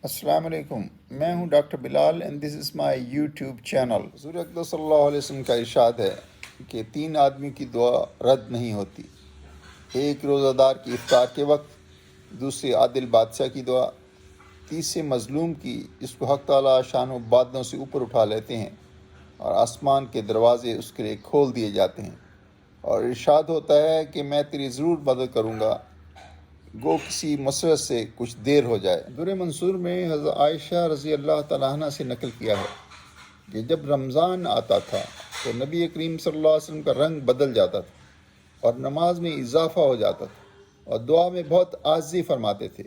السلام علیکم، میں ہوں doctor Bilal and this is my YouTube channel. حضور اقدس صلی اللہ علیہ وسلم کا ارشاد ہے کہ 3 آدمی کی دعا رد نہیں ہوتی: ایک روزہ دار کی افطار کے وقت، دوسری عادل بادشاہ کی دعا، تیسرے مظلوم کی جس کو حق تعالیٰ شان و بادلوں سے اوپر اٹھا لیتے ہیں اور آسمان کے دروازے اس کے لیے کھول دیے جاتے ہیں، اور ارشاد ہوتا ہے کہ میں تیری ضرور مدد کروں گا گو کسی مسرت سے کچھ دیر ہو جائے۔ در منصور میں حضرت عائشہ رضی اللہ تعالیٰ عنہ سے نقل کیا ہے کہ جب رمضان آتا تھا تو نبی کریم صلی اللہ علیہ وسلم کا رنگ بدل جاتا تھا اور نماز میں اضافہ ہو جاتا تھا اور دعا میں بہت عاجزی فرماتے تھے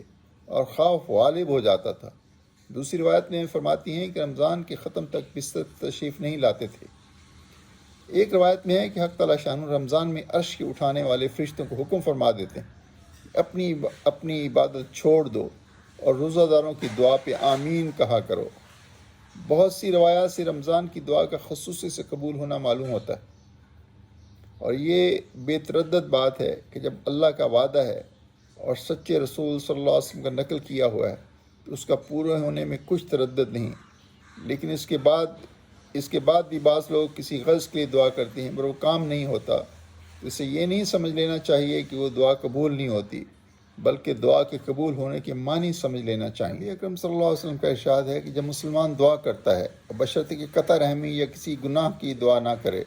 اور خوف غالب ہو جاتا تھا۔ دوسری روایت میں فرماتی ہیں کہ رمضان کے ختم تک بستر تشریف نہیں لاتے تھے۔ ایک روایت میں ہے کہ حق تعالیٰ شان رمضان میں عرش کے اٹھانے والے فرشتوں کو حکم فرما دیتے ہیں اپنی عبادت چھوڑ دو اور روزہ داروں کی دعا پہ آمین کہا کرو۔ بہت سی روایات سے رمضان کی دعا کا خصوصی سے قبول ہونا معلوم ہوتا ہے، اور یہ بے تردد بات ہے کہ جب اللہ کا وعدہ ہے اور سچے رسول صلی اللہ علیہ وسلم کا نقل کیا ہوا ہے تو اس کا پورا ہونے میں کچھ تردد نہیں۔ لیکن اس کے بعد بھی بعض لوگ کسی غرض کے لیے دعا کرتے ہیں پر وہ کام نہیں ہوتا، تو اسے یہ نہیں سمجھ لینا چاہیے کہ وہ دعا قبول نہیں ہوتی، بلکہ دعا کے قبول ہونے کے معنی سمجھ لینا چاہیے۔ نبی اکرم صلی اللہ علیہ وسلم کا ارشاد ہے کہ جب مسلمان دعا کرتا ہے بشرطے کہ قطع رحمی یا کسی گناہ کی دعا نہ کرے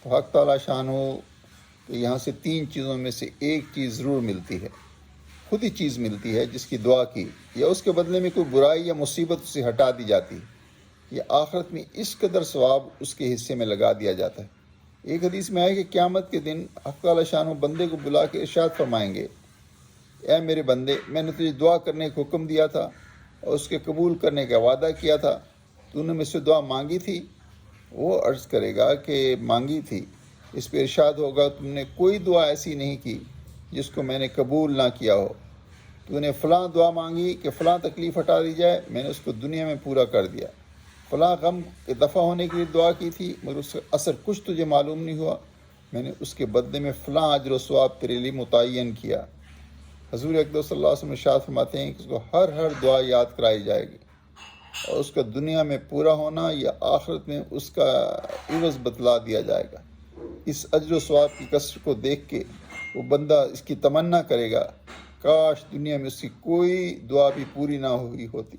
تو حق تعالیٰ شان ہو کہ یہاں سے 3 چیزوں میں سے ایک چیز ضرور ملتی ہے، خود ہی چیز ملتی ہے جس کی دعا کی، یا اس کے بدلے میں کوئی برائی یا مصیبت اسے ہٹا دی جاتی ہے، یا آخرت میں اس قدر ثواب اس کے حصے میں لگا دیا جاتا ہے۔ ایک حدیث میں ہے کہ قیامت کے دن حق تعالیٰ شان و بندے کو بلا کے ارشاد فرمائیں گے: اے میرے بندے، میں نے تجھے دعا کرنے کا حکم دیا تھا اور اس کے قبول کرنے کا وعدہ کیا تھا، تو نے مجھ سے دعا مانگی تھی؟ وہ عرض کرے گا کہ مانگی تھی۔ اس پہ ارشاد ہوگا: تم نے کوئی دعا ایسی نہیں کی جس کو میں نے قبول نہ کیا ہو۔ تو نے فلاں دعا مانگی کہ فلاں تکلیف ہٹا دی جائے، میں نے اس کو دنیا میں پورا کر دیا۔ فلاں غم کے دفع ہونے کے لیے دعا کی تھی مگر اس کا اثر کچھ تجھے معلوم نہیں ہوا، میں نے اس کے بدلے میں فلاں اجر و ثواب تیرے لیے متعین کیا۔ حضور اقدس صلی اللہ علیہ وسلم ارشاد فرماتے ہیں کہ اس کو ہر دعا یاد کرائی جائے گی، اور اس کا دنیا میں پورا ہونا یا آخرت میں اس کا عوض بتلا دیا جائے گا۔ اس اجر و ثواب کی کثرت کو دیکھ کے وہ بندہ اس کی تمنا کرے گا کاش دنیا میں اس کی کوئی دعا بھی پوری نہ ہوئی ہوتی،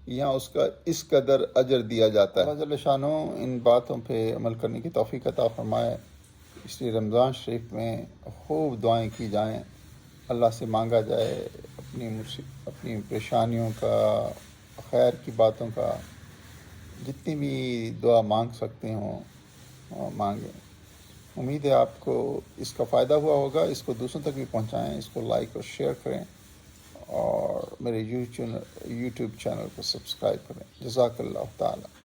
یہاں اس کا اس قدر اجر دیا جاتا ہے۔ اللہ جل شانہ ان باتوں پہ عمل کرنے کی توفیق عطا فرمائے۔ اس لیے رمضان شریف میں خوب دعائیں کی جائیں، اللہ سے مانگا جائے اپنی پریشانیوں کا، خیر کی باتوں کا، جتنی بھی دعا مانگ سکتے ہوں مانگیں۔ امید ہے آپ کو اس کا فائدہ ہوا ہوگا، اس کو دوسروں تک بھی پہنچائیں، اس کو لائک اور شیئر کریں، اور میرے یوٹیوب چینل کو سبسکرائب کریں۔ جزاک اللہ تعالی۔